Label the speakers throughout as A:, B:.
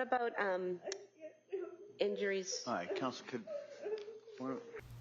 A: about injuries?
B: All right, Counsel,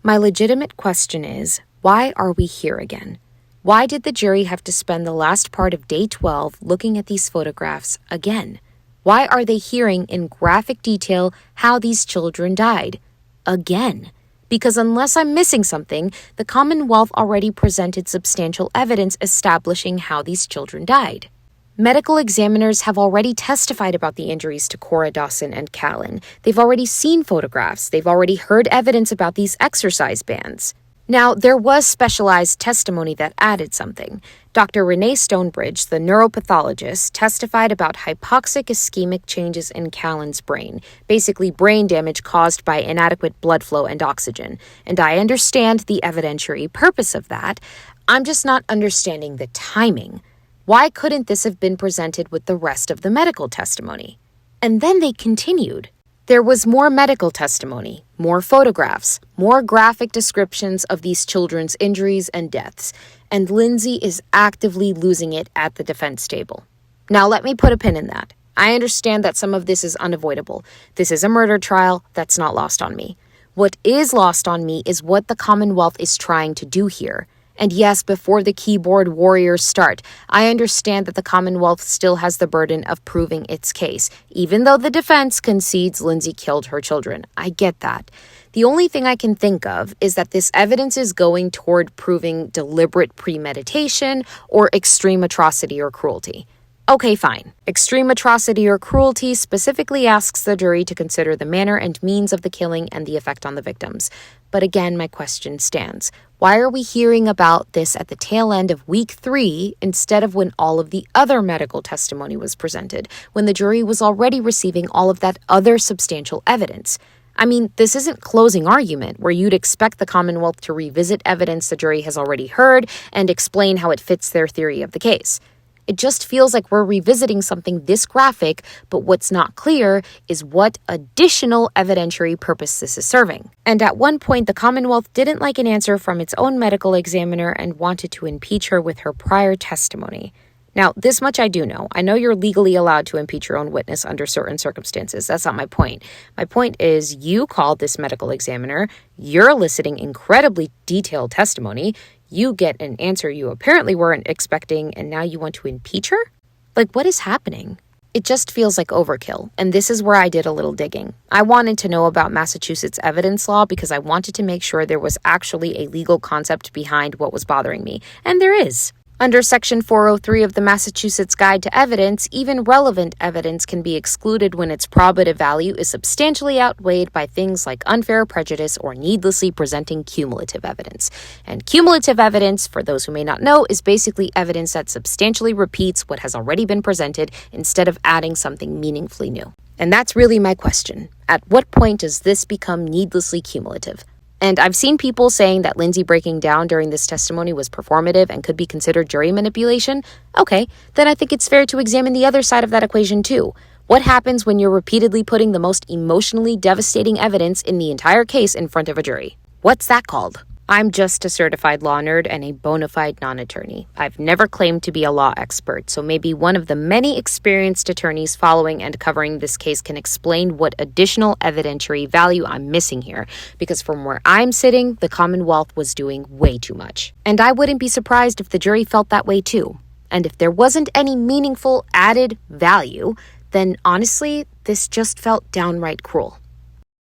C: My legitimate question is, why are we here again? Why did the jury have to spend the last part of day 12 looking at these photographs again? Why are they hearing in graphic detail how these children died? Again. Because unless I'm missing something, the Commonwealth already presented substantial evidence establishing how these children died. Medical examiners have already testified about the injuries to Cora, Dawson, and Callan. They've already seen photographs. They've already heard evidence about these exercise bands. Now, there was specialized testimony that added something. Dr. Renee Stonebridge, the neuropathologist, testified about hypoxic ischemic changes in Callan's brain, basically brain damage caused by inadequate blood flow and oxygen. And I understand the evidentiary purpose of that. I'm just not understanding the timing. Why couldn't this have been presented with the rest of the medical testimony? And then they continued. There was more medical testimony, more photographs, more graphic descriptions of these children's injuries and deaths, and Lindsay is actively losing it at the defense table. Now let me put a pin in that. I understand that some of this is unavoidable. This is a murder trial. That's not lost on me. What is lost on me is what the Commonwealth is trying to do here. And yes, before the keyboard warriors start, I understand that the Commonwealth still has the burden of proving its case, even though the defense concedes Lindsay killed her children. I get that. The only thing I can think of is that this evidence is going toward proving deliberate premeditation or extreme atrocity or cruelty. Okay, fine. Extreme atrocity or cruelty specifically asks the jury to consider the manner and means of the killing and the effect on the victims. But again, my question stands. Why are we hearing about this at the tail end of week 3 instead of when all of the other medical testimony was presented, when the jury was already receiving all of that other substantial evidence? I mean, this isn't closing argument where you'd expect the Commonwealth to revisit evidence the jury has already heard and explain how it fits their theory of the case. It just feels like we're revisiting something this graphic, but what's not clear is what additional evidentiary purpose this is serving. And at one point, the Commonwealth didn't like an answer from its own medical examiner and wanted to impeach her with her prior testimony. Now, this much I do know. I know you're legally allowed to impeach your own witness under certain circumstances. That's not my point. My point is you called this medical examiner, you're eliciting incredibly detailed testimony, you get an answer you apparently weren't expecting, and now you want to impeach her? Like, what is happening? It just feels like overkill, and this is where I did a little digging. I wanted to know about Massachusetts evidence law because I wanted to make sure there was actually a legal concept behind what was bothering me, and there is. Under Section 403 of the Massachusetts Guide to Evidence, even relevant evidence can be excluded when its probative value is substantially outweighed by things like unfair prejudice or needlessly presenting cumulative evidence. And cumulative evidence, for those who may not know, is basically evidence that substantially repeats what has already been presented instead of adding something meaningfully new. And that's really my question. At what point does this become needlessly cumulative? And I've seen people saying that Lindsay breaking down during this testimony was performative and could be considered jury manipulation. Okay, then I think it's fair to examine the other side of that equation too. What happens when you're repeatedly putting the most emotionally devastating evidence in the entire case in front of a jury? What's that called? I'm just a certified law nerd and a bona fide non-attorney. I've never claimed to be a law expert, so maybe one of the many experienced attorneys following and covering this case can explain what additional evidentiary value I'm missing here, because from where I'm sitting, the Commonwealth was doing way too much. And I wouldn't be surprised if the jury felt that way too. And if there wasn't any meaningful added value, then honestly, this just felt downright cruel.